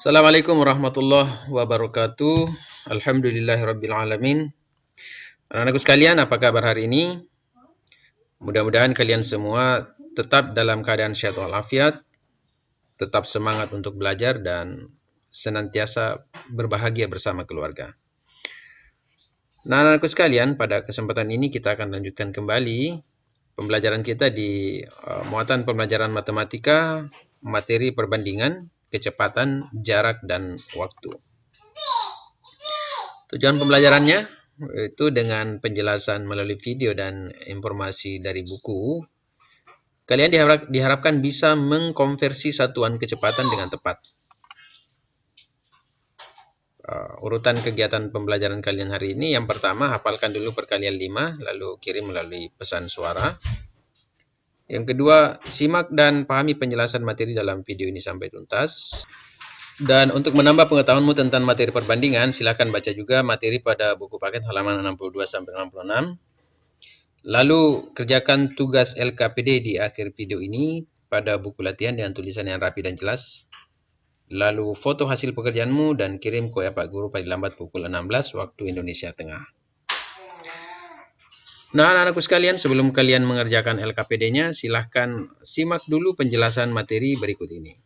Assalamualaikum warahmatullahi wabarakatuh. Alhamdulillahirrabbilalamin. Anak-anakku sekalian, apa kabar hari ini? Mudah-mudahan kalian semua tetap dalam keadaan sehat walafiat, tetap semangat untuk belajar dan senantiasa berbahagia bersama keluarga. Nah, anak-anakku sekalian, pada kesempatan ini kita akan lanjutkan kembali pembelajaran kita di muatan pembelajaran matematika, materi perbandingan, kecepatan, jarak, dan waktu. Tujuan pembelajarannya itu dengan penjelasan melalui video dan informasi dari buku. Kalian diharapkan bisa mengkonversi satuan kecepatan dengan tepat. Urutan kegiatan pembelajaran kalian hari ini, yang pertama hafalkan dulu perkalian 5, lalu kirim melalui pesan suara. Yang kedua, simak dan pahami penjelasan materi dalam video ini sampai tuntas. Dan untuk menambah pengetahuanmu tentang materi perbandingan, silakan baca juga materi pada buku paket halaman 62-66. Lalu kerjakan tugas LKPD di akhir video ini pada buku latihan dengan tulisan yang rapi dan jelas. Lalu foto hasil pekerjaanmu dan kirim ke Pak Guru paling lambat pukul 16 waktu Indonesia Tengah. Nah, anak-anakku sekalian, sebelum kalian mengerjakan LKPD-nya, silahkan simak dulu penjelasan materi berikut ini.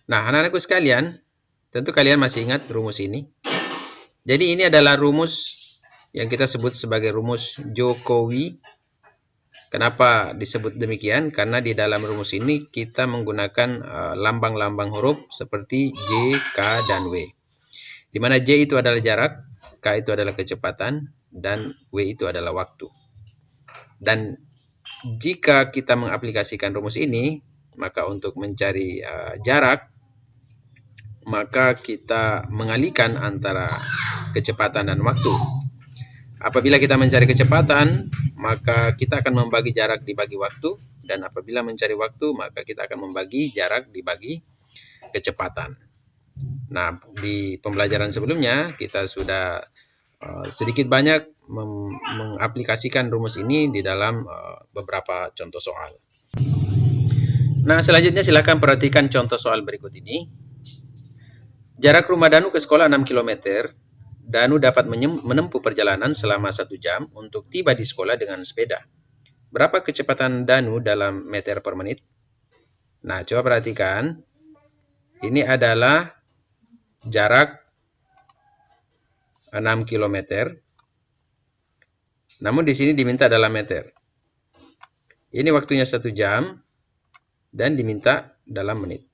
Nah, anak-anakku sekalian, tentu kalian masih ingat rumus ini. Jadi ini adalah rumus yang kita sebut sebagai rumus Jokowi. Kenapa disebut demikian? Karena di dalam rumus ini kita menggunakan lambang-lambang huruf seperti J, K, dan W. Di mana J itu adalah jarak, K itu adalah kecepatan, dan W itu adalah waktu. Dan jika kita mengaplikasikan rumus ini, maka untuk mencari jarak, maka kita mengalihkan antara kecepatan dan waktu. Apabila kita mencari kecepatan, maka kita akan membagi jarak dibagi waktu, dan apabila mencari waktu, maka kita akan membagi jarak dibagi kecepatan. Nah, di pembelajaran sebelumnya kita sudah sedikit banyak mengaplikasikan rumus ini di dalam beberapa contoh soal. Nah, selanjutnya silakan perhatikan contoh soal berikut ini. Jarak rumah Danu ke sekolah 6 km. Danu dapat menempuh perjalanan selama 1 jam untuk tiba di sekolah dengan sepeda. Berapa kecepatan Danu dalam meter per menit? Nah, coba perhatikan. Ini adalah jarak 6 km. Namun di sini diminta dalam meter. Ini waktunya 1 jam dan diminta dalam menit.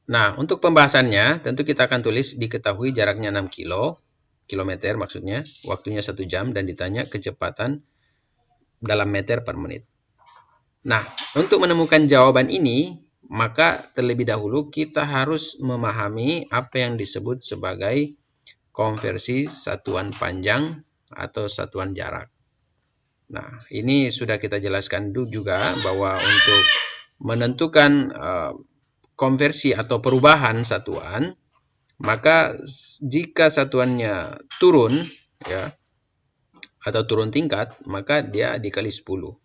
Nah, untuk pembahasannya tentu kita akan tulis diketahui jaraknya 6 kilometer maksudnya, waktunya 1 jam dan ditanya kecepatan dalam meter per menit. Nah, untuk menemukan jawaban ini, maka terlebih dahulu kita harus memahami apa yang disebut sebagai konversi satuan panjang atau satuan jarak. Nah, ini sudah kita jelaskan dulu juga bahwa untuk menentukan konversi atau perubahan satuan, maka jika satuannya turun ya atau turun tingkat, maka dia dikali 10.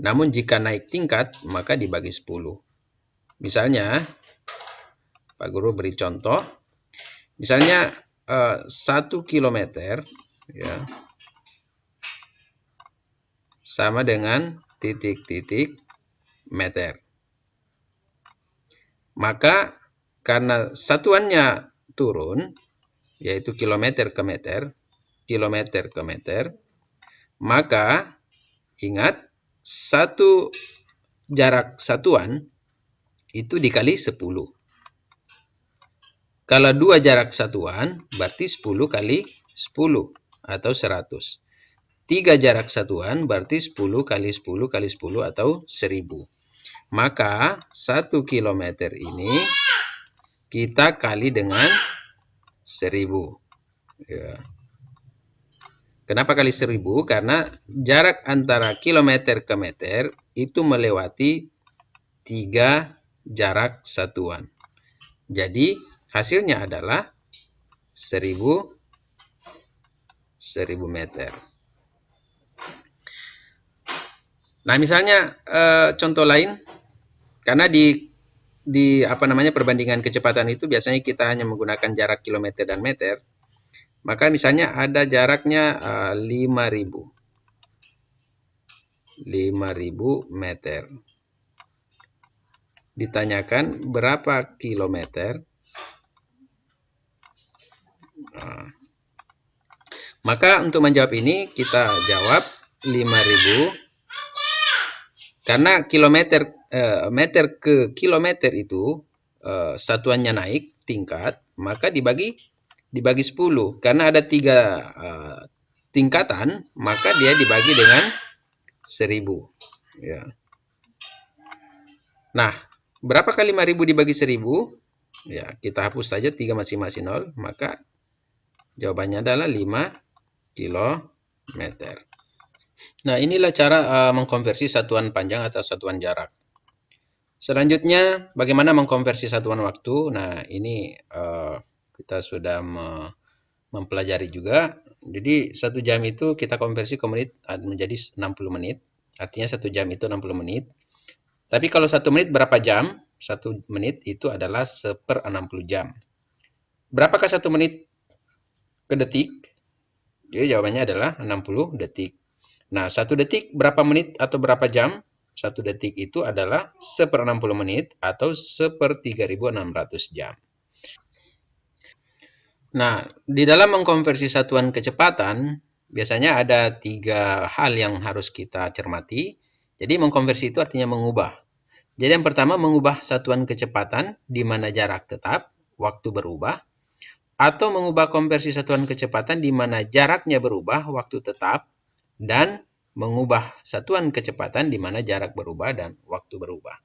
Namun jika naik tingkat, maka dibagi 10. Misalnya, Pak Guru beri contoh. Misalnya 1 kilometer ya, sama dengan titik-titik meter. Maka karena satuannya turun, yaitu kilometer ke meter, maka ingat satu jarak satuan itu dikali 10. Kalau 2 jarak satuan berarti 10 kali 10 atau 100. 3 jarak satuan berarti 10 kali 10 kali 10 atau 1000. Maka 1 kilometer ini kita kali dengan 1000. Ya. Kenapa kali 1000? Karena jarak antara kilometer ke meter itu melewati 3 jarak satuan. Jadi hasilnya adalah 1000 meter. Nah, misalnya contoh lain, karena di apa namanya perbandingan kecepatan itu biasanya kita hanya menggunakan jarak kilometer dan meter. Maka misalnya ada jaraknya 5.000 meter. Ditanyakan berapa kilometer. Nah, maka untuk menjawab ini kita jawab 5.000 karena meter ke kilometer itu satuannya naik tingkat, maka dibagi 10 karena ada 3 tingkatan, maka dia dibagi dengan 1.000 ya. Nah, berapa kali 5.000 dibagi 1.000? Ya, kita hapus saja 3 masing-masing 0, maka jawabannya adalah 5 kilometer. Nah, inilah cara mengkonversi satuan panjang atau satuan jarak. Selanjutnya, bagaimana mengkonversi satuan waktu? Nah, ini kita sudah mempelajari juga. Jadi, 1 jam itu kita konversi ke menit menjadi 60 menit. Artinya 1 jam itu 60 menit. Tapi kalau 1 menit berapa jam? 1 menit itu adalah 1/60 jam. Berapakah 1 menit ke detik? Jadi jawabannya adalah 60 detik. Nah, 1 detik berapa menit atau berapa jam? 1 detik itu adalah 1/60 menit atau 1/3600 jam. Nah, di dalam mengkonversi satuan kecepatan, biasanya ada 3 hal yang harus kita cermati. Jadi, mengkonversi itu artinya mengubah. Jadi, yang pertama, mengubah satuan kecepatan di mana jarak tetap, waktu berubah. Atau mengubah konversi satuan kecepatan di mana jaraknya berubah, waktu tetap, dan mengubah satuan kecepatan di mana jarak berubah dan waktu berubah.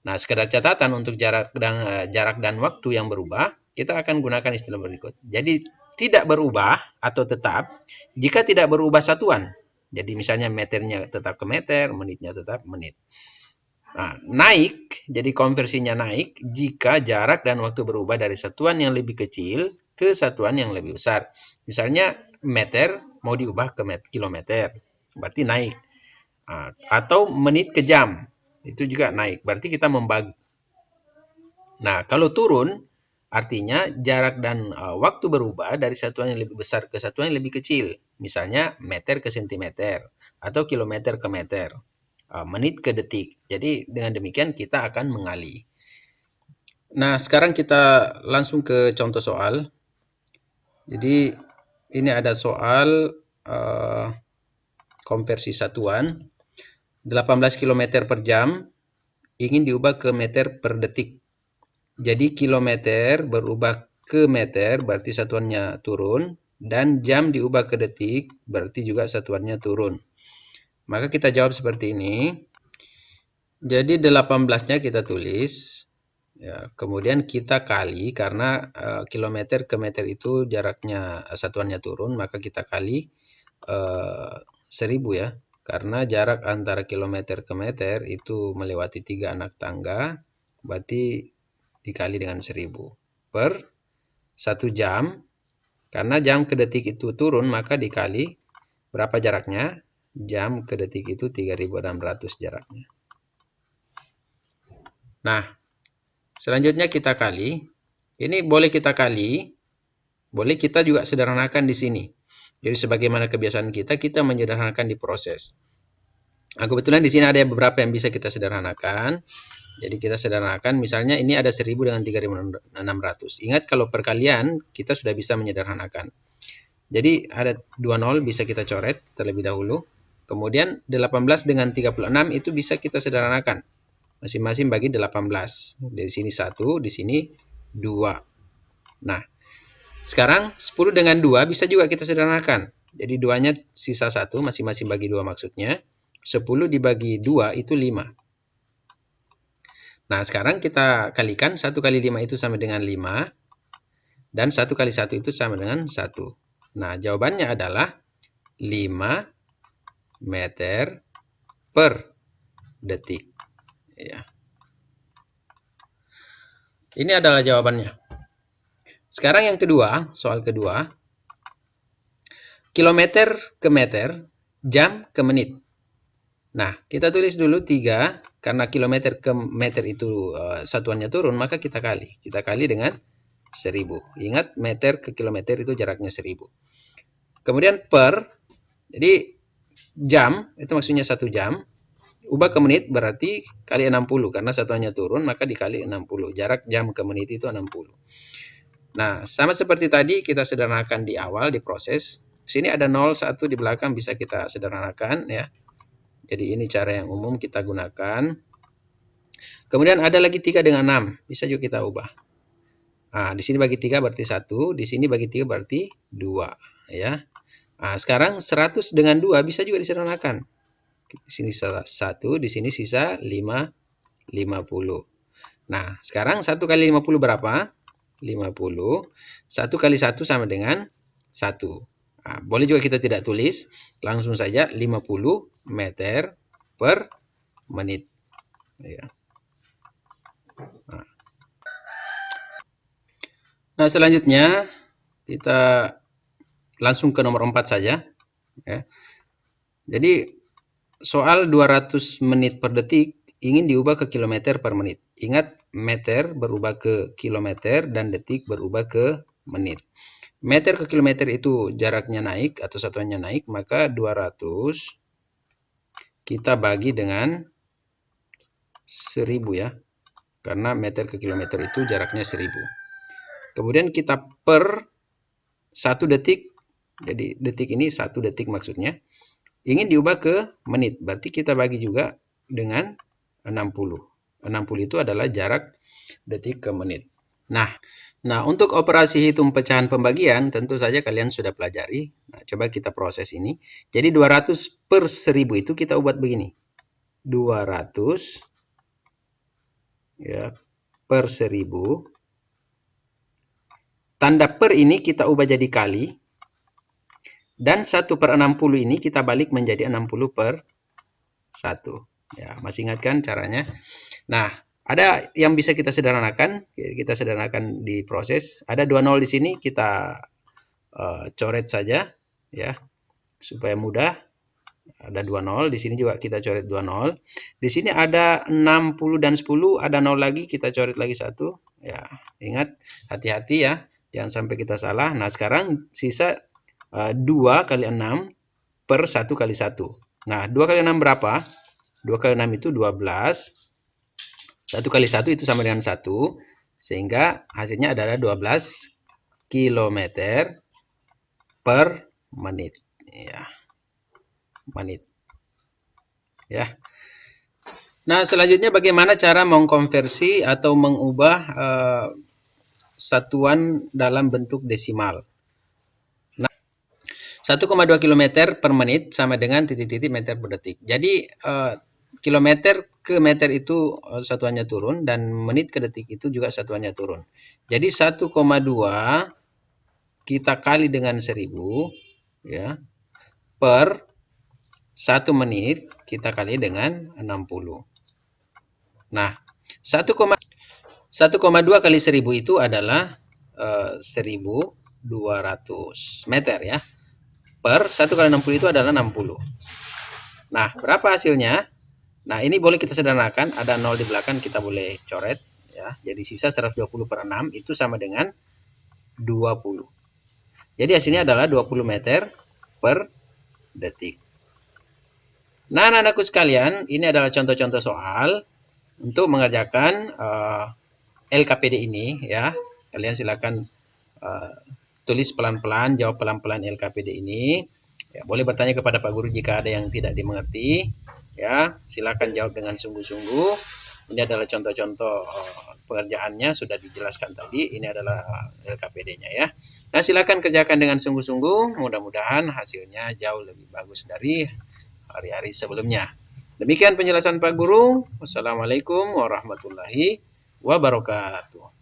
Nah, sekedar catatan untuk jarak dan waktu yang berubah, kita akan gunakan istilah berikut. Jadi, tidak berubah atau tetap jika tidak berubah satuan. Jadi, misalnya meternya tetap ke meter, menitnya tetap menit. Nah, naik, jadi konversinya naik jika jarak dan waktu berubah dari satuan yang lebih kecil ke satuan yang lebih besar. Misalnya meter mau diubah ke kilometer, berarti naik. Atau menit ke jam, itu juga naik. Berarti kita membagi. Nah, kalau turun, artinya jarak dan waktu berubah dari satuan yang lebih besar ke satuan yang lebih kecil. Misalnya meter ke sentimeter atau kilometer ke meter. Menit ke detik. Jadi dengan demikian kita akan mengali. Nah, sekarang kita langsung ke contoh soal. Jadi ini ada soal konversi satuan 18 km per jam ingin diubah ke meter per detik. Jadi kilometer berubah ke meter berarti satuannya turun dan jam diubah ke detik berarti juga satuannya turun. Maka kita jawab seperti ini. Jadi 18-nya kita tulis, ya, kemudian kita kali karena kilometer ke meter itu jaraknya satuannya turun, maka kita kali 1000 ya, karena jarak antara kilometer ke meter itu melewati 3 anak tangga, berarti dikali dengan 1000 per 1 jam, karena jam ke detik itu turun, maka dikali berapa jaraknya? Jam ke detik itu 3600 jaraknya. Nah, selanjutnya kita kali. Ini boleh kita kali, boleh kita juga sederhanakan di sini. Jadi sebagaimana kebiasaan kita menyederhanakan di proses. Nah, kebetulan di sini ada beberapa yang bisa kita sederhanakan. Jadi kita sederhanakan, misalnya ini ada 1000 dengan 3600. Ingat kalau perkalian kita sudah bisa menyederhanakan. Jadi ada 2 nol bisa kita coret terlebih dahulu. Kemudian 18 dengan 36 itu bisa kita sederhanakan. Masing-masing bagi 18. Dari sini 1, di sini 2. Nah, sekarang 10 dengan 2 bisa juga kita sederhanakan. Jadi 2-nya sisa 1, masing-masing bagi 2 maksudnya. 10 dibagi 2 itu 5. Nah, sekarang kita kalikan 1 kali 5 itu sama dengan 5. Dan 1 kali 1 itu sama dengan 1. Nah, jawabannya adalah 5 meter per detik. Ya. Ini adalah jawabannya. Sekarang yang kedua, soal kedua. Kilometer ke meter, jam ke menit. Nah, kita tulis dulu 3, karena kilometer ke meter itu satuannya turun, maka kita kali. Kita kali dengan 1000. Ingat, meter ke kilometer itu jaraknya 1000. Kemudian per, jadi jam, itu maksudnya 1 jam. Ubah ke menit berarti kali 60, karena satuannya turun, maka dikali 60. Jarak jam ke menit itu 60. Nah, sama seperti tadi, kita sederhanakan di awal, di proses. Sini ada 0, 1 di belakang, bisa kita sederhanakan ya. Jadi ini cara yang umum kita gunakan. Kemudian ada lagi 3 dengan 6. Bisa juga kita ubah. Nah, di sini bagi 3 berarti 1. Di sini bagi 3 berarti 2. Ya. Nah, sekarang 100 dengan 2 bisa juga disederhanakan. Di sini sisa 1, di sini sisa 50. Nah, sekarang 1 kali 50 berapa? 50. 1 kali 1 sama dengan 1. Nah, boleh juga kita tidak tulis. Langsung saja 50 meter per menit. Ya. Nah, selanjutnya kita langsung ke nomor 4 saja. Ya. Jadi, soal 200 menit per detik ingin diubah ke kilometer per menit. Ingat, meter berubah ke kilometer dan detik berubah ke menit. Meter ke kilometer itu jaraknya naik atau satuannya naik, maka 200 kita bagi dengan 1000 ya. Karena meter ke kilometer itu jaraknya 1000. Kemudian kita per 1 detik, jadi detik ini 1 detik maksudnya, ingin diubah ke menit, berarti kita bagi juga dengan 60. 60 itu adalah jarak detik ke menit. Nah, untuk operasi hitung pecahan pembagian, tentu saja kalian sudah pelajari. Nah, coba kita proses ini. Jadi 200 per 1000 itu kita buat begini. 200 ya, per 1000. Tanda per ini kita ubah jadi kali. Dan 1 per 60 ini kita balik menjadi 60 per 1. Ya, masih ingat kan caranya? Nah, ada yang bisa kita sederhanakan. Kita sederhanakan di proses. Ada 2 nol di sini, kita coret saja. Ya, supaya mudah. Ada 2 nol. Di sini juga kita coret 2 nol. Di sini ada 60 dan 10. Ada 0 lagi, kita coret lagi 1. Ya, ingat, hati-hati ya. Jangan sampai kita salah. Nah, sekarang sisa 2 kali 6 per 1 kali 1. Nah, 2 kali 6 berapa? 2 kali 6 itu 12. 1 kali 1 itu sama dengan 1. Sehingga hasilnya adalah 12 km per menit. Ya, menit. Ya. Nah, selanjutnya bagaimana cara mengkonversi atau mengubah satuan dalam bentuk desimal. Nah, 1,2 km per menit sama dengan titik-titik meter per detik. Jadi, kilometer ke meter itu satuannya turun dan menit ke detik itu juga satuannya turun. Jadi, 1,2 kita kali dengan 1000 ya, per 1 menit kita kali dengan 60. Nah, 1,2 kali 1000 itu adalah 1200 meter ya. Per 1 kali 60 itu adalah 60. Nah, berapa hasilnya? Nah, ini boleh kita sederhanakan. Ada 0 di belakang, kita boleh coret. Ya. Jadi sisa 120 per 6 itu sama dengan 20. Jadi hasilnya adalah 20 meter per detik. Nah, anak-anakku sekalian, ini adalah contoh-contoh soal untuk mengerjakan LKPD ini ya. Kalian silakan tulis pelan-pelan, jawab pelan-pelan LKPD ini. Ya, boleh bertanya kepada Pak Guru jika ada yang tidak dimengerti. Ya, silakan jawab dengan sungguh-sungguh. Ini adalah contoh-contoh pengerjaannya sudah dijelaskan tadi. Ini adalah LKPD-nya ya. Nah, silakan kerjakan dengan sungguh-sungguh. Mudah-mudahan hasilnya jauh lebih bagus dari hari-hari sebelumnya. Demikian penjelasan Pak Guru. Wassalamualaikum warahmatullahi wabarakatuh.